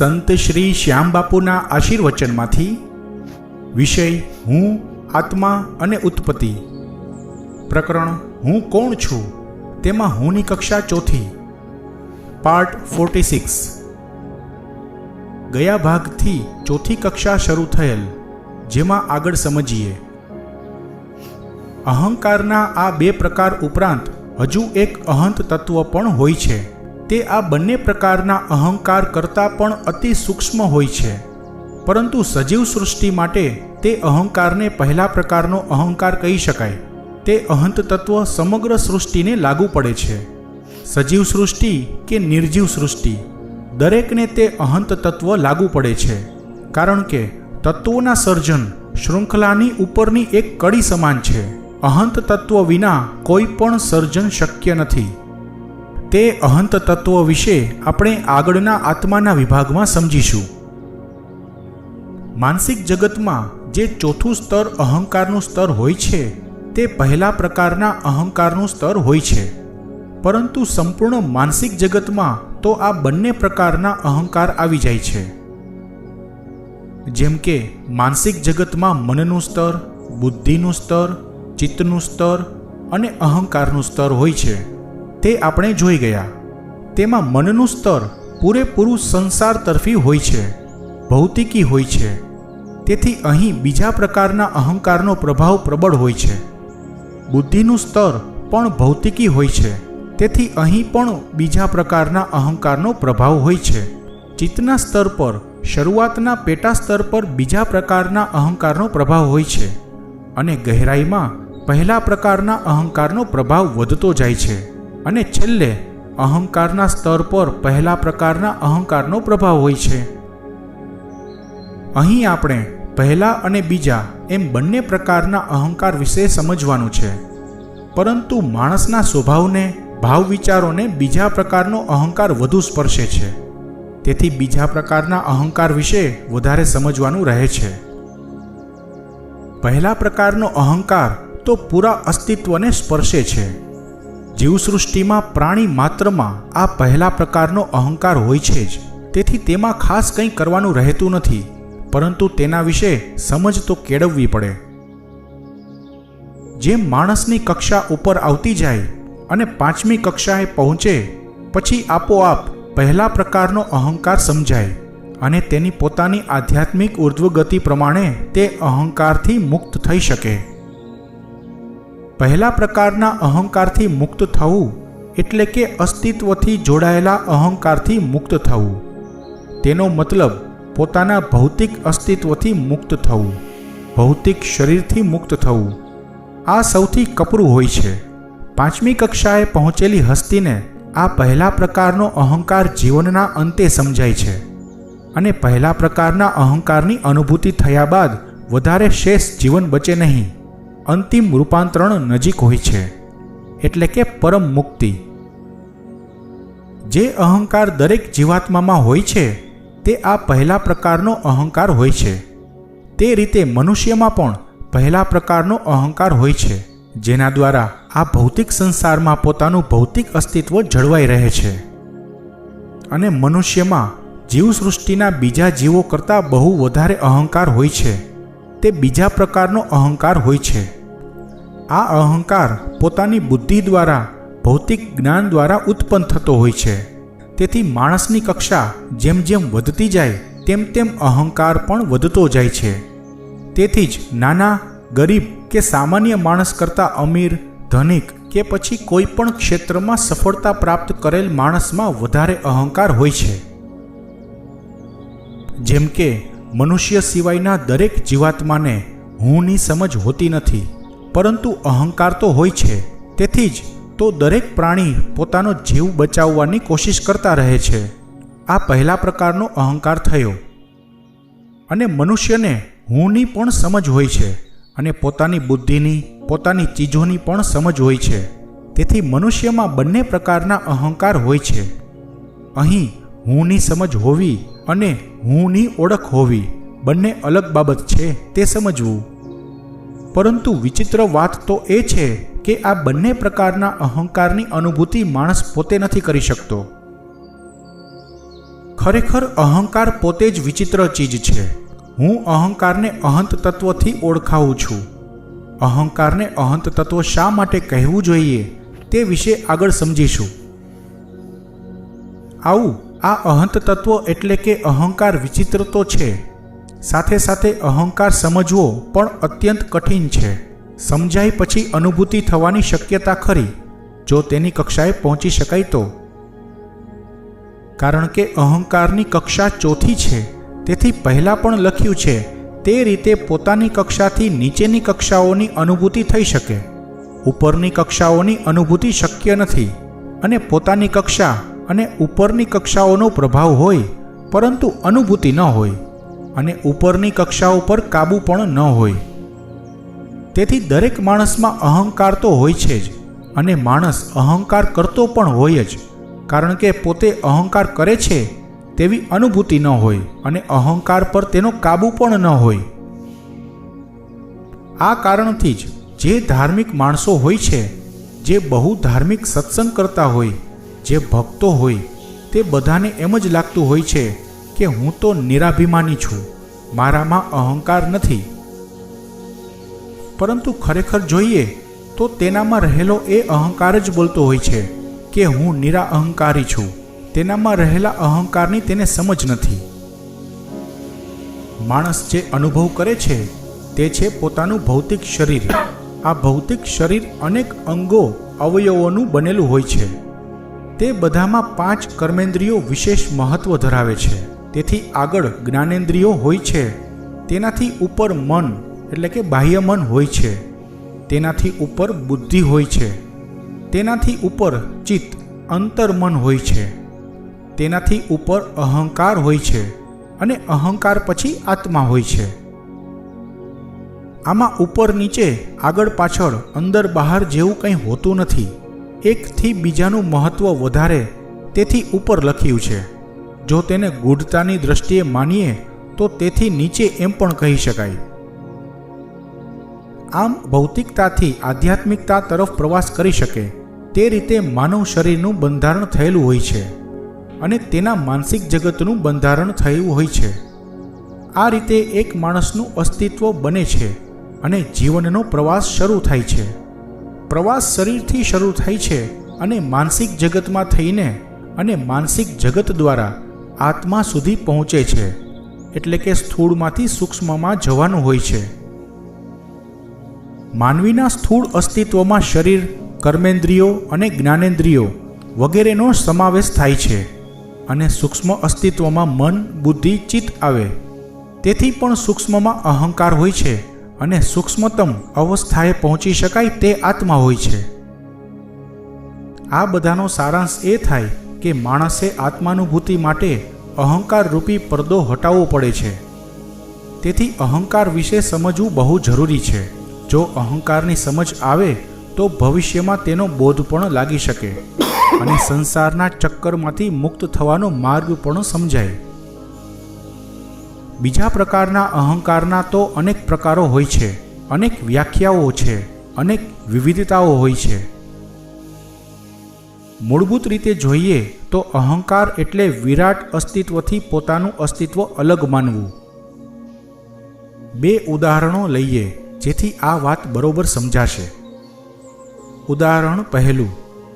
સંત શ્રી શ્યામબાપુના આશીર્વચનમાંથી વિષય હું, આત્મા અને ઉત્પત્તિ. પ્રકરણ હું કોણ છું તેમાં હુંની કક્ષા ચોથી. પાર્ટ 46. ગયા ભાગથી ચોથી કક્ષા શરૂ થયેલ, જેમાં આગળ સમજીએ. અહંકારના આ બે પ્રકાર ઉપરાંત હજુ એક અહંત તત્વ પણ હોય છે. તે આ બંને પ્રકારના અહંકાર કરતાં પણ અતિ સૂક્ષ્મ હોય છે, પરંતુ સજીવ સૃષ્ટિ માટે તે અહંકારને પહેલા પ્રકારનો અહંકાર કહી શકાય. તે અહંત તત્વ સમગ્ર સૃષ્ટિને લાગુ પડે છે. સજીવ સૃષ્ટિ કે નિર્જીવ સૃષ્ટિ, દરેકને તે અહંત તત્વ લાગુ પડે છે, કારણ કે તત્વોના સર્જન શૃંખલાની ઉપરની એક કડી સમાન છે. અહંત તત્વ વિના કોઈ પણ સર્જન શક્ય નથી. તે અહંત તત્વ વિશે આપણે આગળના આત્માના વિભાગમાં સમજીશું. માનસિક જગતમાં જે ચોથું સ્તર અહંકારનું સ્તર હોય છે, તે પહેલા પ્રકારના અહંકારનું સ્તર હોય છે. પરંતુ સંપૂર્ણ માનસિક જગતમાં તો આ બંને પ્રકારના અહંકાર આવી જાય છે. જેમ કે માનસિક જગતમાં મનનું સ્તર, બુદ્ધિનું સ્તર, ચિત્તનું સ્તર અને અહંકારનું સ્તર હોય છે. તે આપણે જોઈ ગયા. તેમાં મનનું સ્તર પૂરેપૂરું સંસાર તરફી હોય છે, ભૌતિકી હોય છે. તેથી અહીં બીજા પ્રકારના અહંકારનો પ્રભાવ પ્રબળ હોય છે. બુદ્ધિનું સ્તર પણ ભૌતિકી હોય છે, તેથી અહીં પણ બીજા પ્રકારના અહંકારનો પ્રભાવ હોય છે. ચિત્તના સ્તર પર, શરૂઆતના પેટા સ્તર પર બીજા પ્રકારના અહંકારનો પ્રભાવ હોય છે, અને ગહેરાઈમાં પહેલા પ્રકારના અહંકારનો પ્રભાવ વધતો જાય છે, અને છેલ્લે અહંકારના સ્તર પર પહેલા પ્રકારના અહંકારનો પ્રભાવ હોય છે. અહીં આપણે પહેલા અને બીજા એમ બંને પ્રકારના અહંકાર વિશે સમજવાનું છે. પરંતુ માણસના સ્વભાવને, ભાવ વિચારોને બીજા પ્રકારનો અહંકાર વધુ સ્પર્શે છે. તેથી બીજા પ્રકારના અહંકાર વિશે વધારે સમજવાનું રહે છે. પહેલા પ્રકારનો અહંકાર તો પૂરા અસ્તિત્વને સ્પર્શે છે. જીવસૃષ્ટિમાં પ્રાણી માત્રમાં આ પહેલા પ્રકારનો અહંકાર હોય છે જ. તેથી તેમાં ખાસ કંઈ કરવાનું રહેતું નથી, પરંતુ તેના વિશે સમજ તો કેળવવી પડે. જેમ માણસની કક્ષા ઉપર આવતી જાય અને 5મી કક્ષાએ પહોંચે પછી આપોઆપ પહેલા પ્રકારનો અહંકાર સમજાય, અને તેની પોતાની આધ્યાત્મિક ઉર્ધ્વગતિ પ્રમાણે તે અહંકારથી મુક્ત થઈ શકે. પહેલા પ્રકારના અહંકારથી મુક્ત થવું એટલે કે અસ્તિત્વથી જોડાયેલા અહંકારથી મુક્ત થવું. તેનો મતલબ પોતાના ભૌતિક અસ્તિત્વથી મુક્ત થવું, ભૌતિક શરીરથી મુક્ત થવું. આ સૌથી કપરું હોય છે. 5મી કક્ષાએ પહોંચેલી હસ્તીને આ પહેલા પ્રકારનો અહંકાર જીવનના અંતે સમજાય છે, અને પહેલા પ્રકારના અહંકારની અનુભૂતિ થયા બાદ વધારે શેષ જીવન બચે નહીં. અંતિમ રૂપાંતરણ નજીક હોય છે, એટલે કે પરમ મુક્તિ. જે અહંકાર દરેક જીવાત્મામાં હોય છે તે આ પહેલા પ્રકારનો અહંકાર હોય છે. તે રીતે મનુષ્યમાં પણ પહેલા પ્રકારનો અહંકાર હોય છે, જેના દ્વારા આ ભૌતિક સંસારમાં પોતાનું ભૌતિક અસ્તિત્વ જળવાઈ રહે છે. અને મનુષ્યમાં જીવસૃષ્ટિના બીજા જીવો કરતાં બહુ વધારે અહંકાર હોય છે. તે બીજા પ્રકારનો અહંકાર હોય છે. આ અહંકાર પોતાની બુદ્ધિ દ્વારા, ભૌતિક જ્ઞાન દ્વારા ઉત્પન્ન થતો હોય છે. તેથી માણસની કક્ષા જેમ જેમ વધતી જાય તેમ તેમ અહંકાર પણ વધતો જાય છે. તેથી જ નાના, ગરીબ કે સામાન્ય માણસ કરતાં અમીર, ધનિક કે પછી કોઈ પણ ક્ષેત્રમાં સફળતા પ્રાપ્ત કરેલ માણસમાં વધારે અહંકાર હોય છે. જેમ કે મનુષ્ય સિવાયના દરેક જીવાત્માને હુંની સમજ હોતી નથી, પરંતુ અહંકાર તો હોય છે. તેથી જ તો દરેક પ્રાણી પોતાનો જીવ બચાવવાની કોશિશ કરતા રહે છે. આ પહેલા પ્રકારનો અહંકાર થયો. અને મનુષ્યને હુંની પણ સમજ હોય છે, અને પોતાની બુદ્ધિની, પોતાની ચીજોની પણ સમજ હોય છે. તેથી મનુષ્યમાં બંને પ્રકારના અહંકાર હોય છે. અહીં હુંની સમજ હોવી અને હુંની ઓળખ હોવી બંને અલગ બાબત છે, તે સમજવું. પરંતુ વિચિત્ર વાત તો એ છે કે આ બંને પ્રકારના અહંકારની અનુભૂતિ માણસ પોતે નથી કરી શકતો. ખરેખર અહંકાર પોતે જ વિચિત્ર ચીજ છે. હું અહંકારને અહંત તત્વથી ઓળખાવું છું. અહંકારને અહંત તત્વ શા માટે કહેવું જોઈએ તે વિશે આગળ સમજીશું. આવું આ અહંત તત્વ એટલે કે અહંકાર વિચિત્ર તો છે, સાથે સાથે અહંકાર સમજવો પણ અત્યંત કઠિન છે. સમજાય પછી અનુભૂતિ થવાની શક્યતા ખરી, જો તેની કક્ષાએ પહોંચી શકાય તો. કારણ કે અહંકારની કક્ષા ચોથી છે, તેથી પહેલાં પણ લખ્યું છે તે રીતે પોતાની કક્ષાથી નીચેની કક્ષાઓની અનુભૂતિ થઈ શકે. ઉપરની કક્ષાઓની અનુભૂતિ શક્ય નથી, અને પોતાની કક્ષા અને ઉપરની કક્ષાઓનો પ્રભાવ હોય પરંતુ અનુભૂતિ ન હોય, અને ઉપરની કક્ષાઓ પર કાબૂ પણ ન હોય. તેથી દરેક માણસમાં અહંકાર તો હોય છે જ, અને માણસ અહંકાર કરતો પણ હોય જ, કારણ કે પોતે અહંકાર કરે છે તેવી અનુભૂતિ ન હોય અને અહંકાર પર તેનો કાબૂ પણ ન હોય. આ કારણથી જ જે ધાર્મિક માણસો હોય છે, જે બહુ ધાર્મિક સત્સંગ કરતા હોય, જે ભક્તો હોય, તે બધાને એમ જ લાગતું હોય છે કે હું તો નિરાભિમાની છું, મારામાં અહંકાર નથી. પરંતુ ખરેખર જોઈએ તો તેનામાં રહેલો એ અહંકાર જ બોલતો હોય છે કે હું નિરાઅહંકારી છું. તેનામાં રહેલા અહંકારની તેને સમજ નથી. માણસ જે અનુભવ કરે છે તે છે પોતાનું ભૌતિક શરીર. આ ભૌતિક શરીર અનેક અંગો અવયવોનું બનેલું હોય છે. તે બધામાં 5 કર્મેન્દ્રિયો વિશેષ મહત્વ ધરાવે છે. તેથી આગળ જ્ઞાનેન્દ્રિયો હોય છે, તેનાથી ઉપર મન એટલે કે બાહ્ય મન હોય છે, તેનાથી ઉપર બુદ્ધિ હોય છે, તેનાથી ઉપર ચિત્ત અંતર્મન હોય છે, તેનાથી ઉપર અહંકાર હોય છે, અને અહંકાર પછી આત્મા હોય છે. આમાં ઉપર નીચે આગળ પાછળ અંદર બહાર જેવું કંઈ હોતું નથી. એકથી બીજાનું મહત્વ વધારે, તેથી ઉપર લખ્યું છે. જો તેને ગૂઢતાની દ્રષ્ટિએ માનીએ તો તેથી નીચે એમ પણ કહી શકાય. આમ ભૌતિકતાથી આધ્યાત્મિકતા તરફ પ્રવાસ કરી શકે તે રીતે માનવ શરીરનું બંધારણ થયેલું હોય છે, અને તેના માનસિક જગતનું બંધારણ થયું હોય છે. આ રીતે એક માણસનું અસ્તિત્વ બને છે અને જીવનનો પ્રવાસ શરૂ થાય છે. પ્રવાસ શરીરથી શરૂ થાય છે અને માનસિક જગતમાં થઈને અને માનસિક જગત દ્વારા આત્મા સુધી પહોંચે છે, એટલે કે સ્થૂળમાંથી સૂક્ષ્મમાં જવાનું હોય છે. માનવીના સ્થૂળ અસ્તિત્વમાં શરીર, કર્મેન્દ્રિયો અને જ્ઞાનેન્દ્રિયો વગેરેનો સમાવેશ થાય છે, અને સૂક્ષ્મ અસ્તિત્વમાં મન, બુદ્ધિ, ચિત્ત આવે. તેથી પણ સૂક્ષ્મમાં અહંકાર હોય છે, અને સૂક્ષ્મતમ અવસ્થાએ પહોંચી શકાય તે આત્મા હોય છે. આ બધાનો સારાંશ એ થાય કે માણસે આત્માનુભૂતિ માટે અહંકાર રૂપી પડદો હટાવવો પડે છે. તેથી અહંકાર વિશે સમજવું બહુ જરૂરી છે. જો અહંકારની સમજ આવે તો ભવિષ્યમાં તેનો બોધ પણ લાગી શકે, અને સંસારના ચક્કરમાંથી મુક્ત થવાનો માર્ગ પણ સમજાય. બીજા પ્રકારના અહંકારના તો અનેક પ્રકારો હોય છે, અનેક વ્યાખ્યાઓ છે, અનેક વિવિધતાઓ હોય છે. મૂળભૂત રીતે જોઈએ તો અહંકાર એટલે વિરાટ અસ્તિત્વથી પોતાનું અસ્તિત્વ અલગ માનવું. 2 ઉદાહરણો લઈએ જેથી આ વાત બરોબર સમજાશે. ઉદાહરણ પહેલું,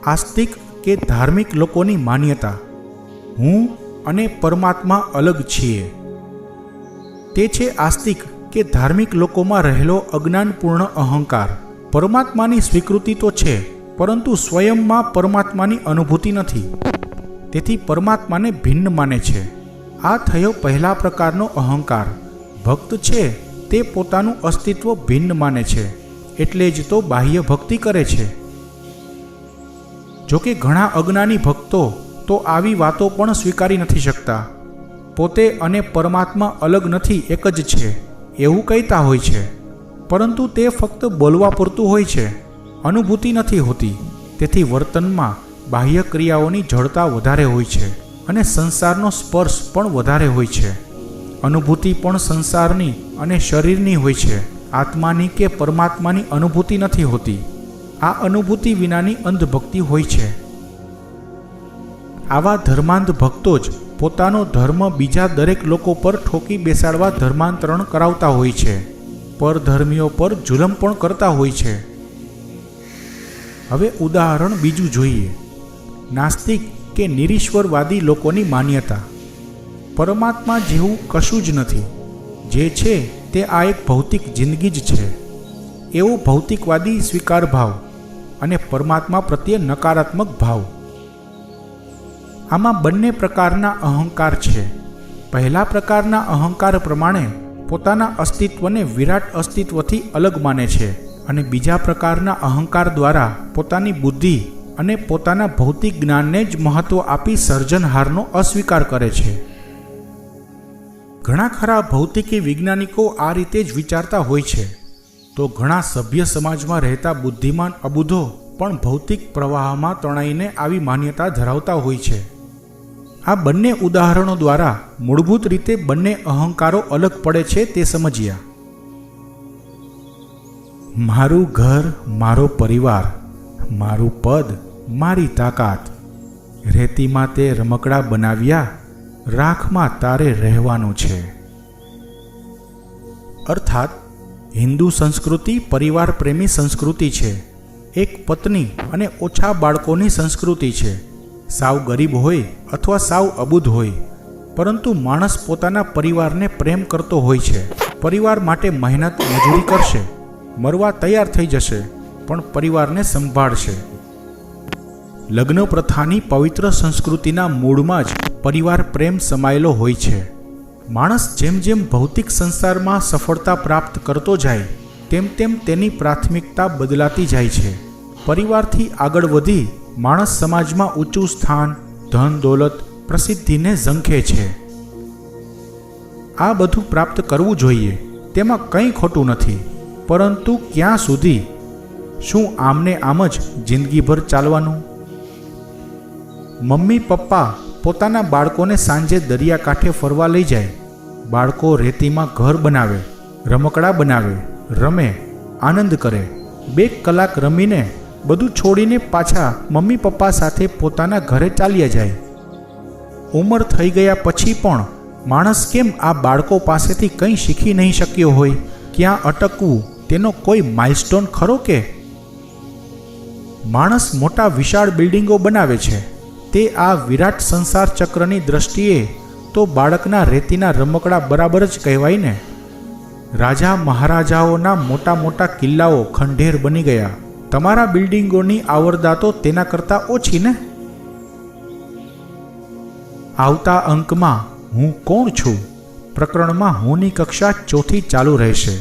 આસ્તિક કે ધાર્મિક લોકોની માન્યતા. હું અને પરમાત્મા અલગ છીએ. તે છે આસ્તિક કે ધાર્મિક લોકોમાં રહેલો અજ્ઞાનપૂર્ણ અહંકાર. પરમાત્માની સ્વીકૃતિ તો છે, પરંતુ સ્વયંમાં પરમાત્માની અનુભૂતિ નથી. તેથી પરમાત્માને ભિન્ન માને છે. આ થયો પહેલા પ્રકારનો અહંકાર. ભક્ત છે તે પોતાનું અસ્તિત્વ ભિન્ન માને છે, એટલે જ તો બાહ્ય ભક્તિ કરે છે. જોકે ઘણા અજ્ઞાની ભક્તો તો આવી વાતો પણ સ્વીકારી નથી શકતા. પોતે અને પરમાત્મા અલગ નથી, એક જ છે એવું કહેતા હોય છે, પરંતુ તે ફક્ત બોલવા પૂરતું હોય છે, અનુભૂતિ નથી હોતી. તેથી વર્તનમાં બાહ્ય ક્રિયાઓની જડતા વધારે હોય છે, અને સંસારનો સ્પર્શ પણ વધારે હોય છે. અનુભૂતિ પણ સંસારની અને શરીરની હોય છે, આત્માની કે પરમાત્માની અનુભૂતિ નથી હોતી. આ અનુભૂતિ વિનાની અંધભક્તિ હોય છે. આવા ધર્માંધ ભક્તો જ પોતાનો ધર્મ બીજા દરેક લોકો પર ઠોકી બેસાડવા ધર્માંતરણ કરાવતા હોય છે, પરધર્મીઓ પર જુલમ પણ કરતા હોય છે. હવે ઉદાહરણ બીજું જોઈએ. નાસ્તિક કે નિરીશ્વરવાદી લોકોની માન્યતા. પરમાત્મા જેવું કશું જ નથી. જે છે તે આ એક ભૌતિક જિંદગી જ છે. એવો ભૌતિકવાદી સ્વીકાર ભાવ અને પરમાત્મા પ્રત્યે નકારાત્મક ભાવ. આમાં બંને પ્રકારના અહંકાર છે. પહેલા પ્રકારના અહંકાર પ્રમાણે પોતાના અસ્તિત્વને વિરાટ અસ્તિત્વથી અલગ માને છે અને બીજા પ્રકારના અહંકાર દ્વારા પોતાની બુદ્ધિ અને પોતાના ભૌતિક જ્ઞાનને જ મહત્વ આપી સર્જનહારનો અસ્વીકાર કરે છે. ઘણા ખરા ભૌતિકી વૈજ્ઞાનિકો આ રીતે જ વિચારતા હોય છે, તો ઘણા સભ્ય સમાજમાં રહેતા બુદ્ધિમાન અબુધો પણ ભૌતિક પ્રવાહમાં તણાઈને આવી માન્યતા ધરાવતા હોય છે. આ બંને ઉદાહરણો દ્વારા મૂળભૂત રીતે બંને અહંકારો અલગ પડે છે તે સમજ્યા. મારું ઘર, મારો પરિવાર, મારું પદ, મારી તાકાત, રેતીમાં તે રમકડા બનાવ્યા, રાખમાં તારે રહેવાનું છે. અર્થાત હિન્દુ સંસ્કૃતિ પરિવાર પ્રેમી સંસ્કૃતિ છે. એક પત્ની અને ઓછા બાળકોની સંસ્કૃતિ છે. સાવ ગરીબ હોય અથવા સાવ અબુધ હોય, પરંતુ માણસ પોતાના પરિવારને પ્રેમ કરતો હોય છે. પરિવાર માટે મહેનત મજૂરી કરશે, મરવા તૈયાર થઈ જશે, પણ પરિવારને સંભાળશે. લગ્ન પ્રથાની પવિત્ર સંસ્કૃતિના મૂળમાં જ પરિવાર પ્રેમ સમાયેલો હોય છે. માણસ જેમ જેમ ભૌતિક સંસારમાં સફળતા પ્રાપ્ત કરતો જાય તેમ તેમ તેની પ્રાથમિકતા બદલાતી જાય છે. પરિવારથી આગળ વધી માણસ સમાજમાં ઊંચું સ્થાન, ધન દોલત, પ્રસિદ્ધિને ઝંખે છે. આ બધું પ્રાપ્ત કરવું જોઈએ, તેમાં કંઈ ખોટું નથી, પરંતુ ક્યાં સુધી? શું આમને આમ જ જિંદગીભર ચાલવાનું? મમ્મી પપ્પા પોતાના બાળકોને સાંજે દરિયાકાંઠે ફરવા લઈ જાય. બાળકો રેતીમાં ઘર બનાવે, રમકડા બનાવે, રમે, આનંદ કરે. 2 કલાક રમીને બધું છોડીને પાછા મમ્મી પપ્પા સાથે પોતાના ઘરે ચાલ્યા જાય. ઉંમર થઈ ગયા પછી પણ માણસ કેમ આ બાળકો પાસેથી કંઈ શીખી નહીં શક્યો હોય? ક્યાં અટકવું તેનો કોઈ માઇલસ્ટોન ખરો કે? માણસ મોટા વિશાળ બિલ્ડિંગો બનાવે છે, તે આ વિરાટ સંસાર ચક્રની દ્રષ્ટિએ તો બાળકના રેતીના રમકડા બરાબર જ કહેવાય ને. રાજા મહારાજાઓના મોટા મોટા કિલ્લાઓ ખંડેર બની ગયા. તમારા બિલ્ડિંગોની આવરદા તો તેના કરતાં ઓછી ને. આવતા અંકમાં હું કોણ છું પ્રકરણમાં હુંની કક્ષા ચોથી ચાલુ રહેશે.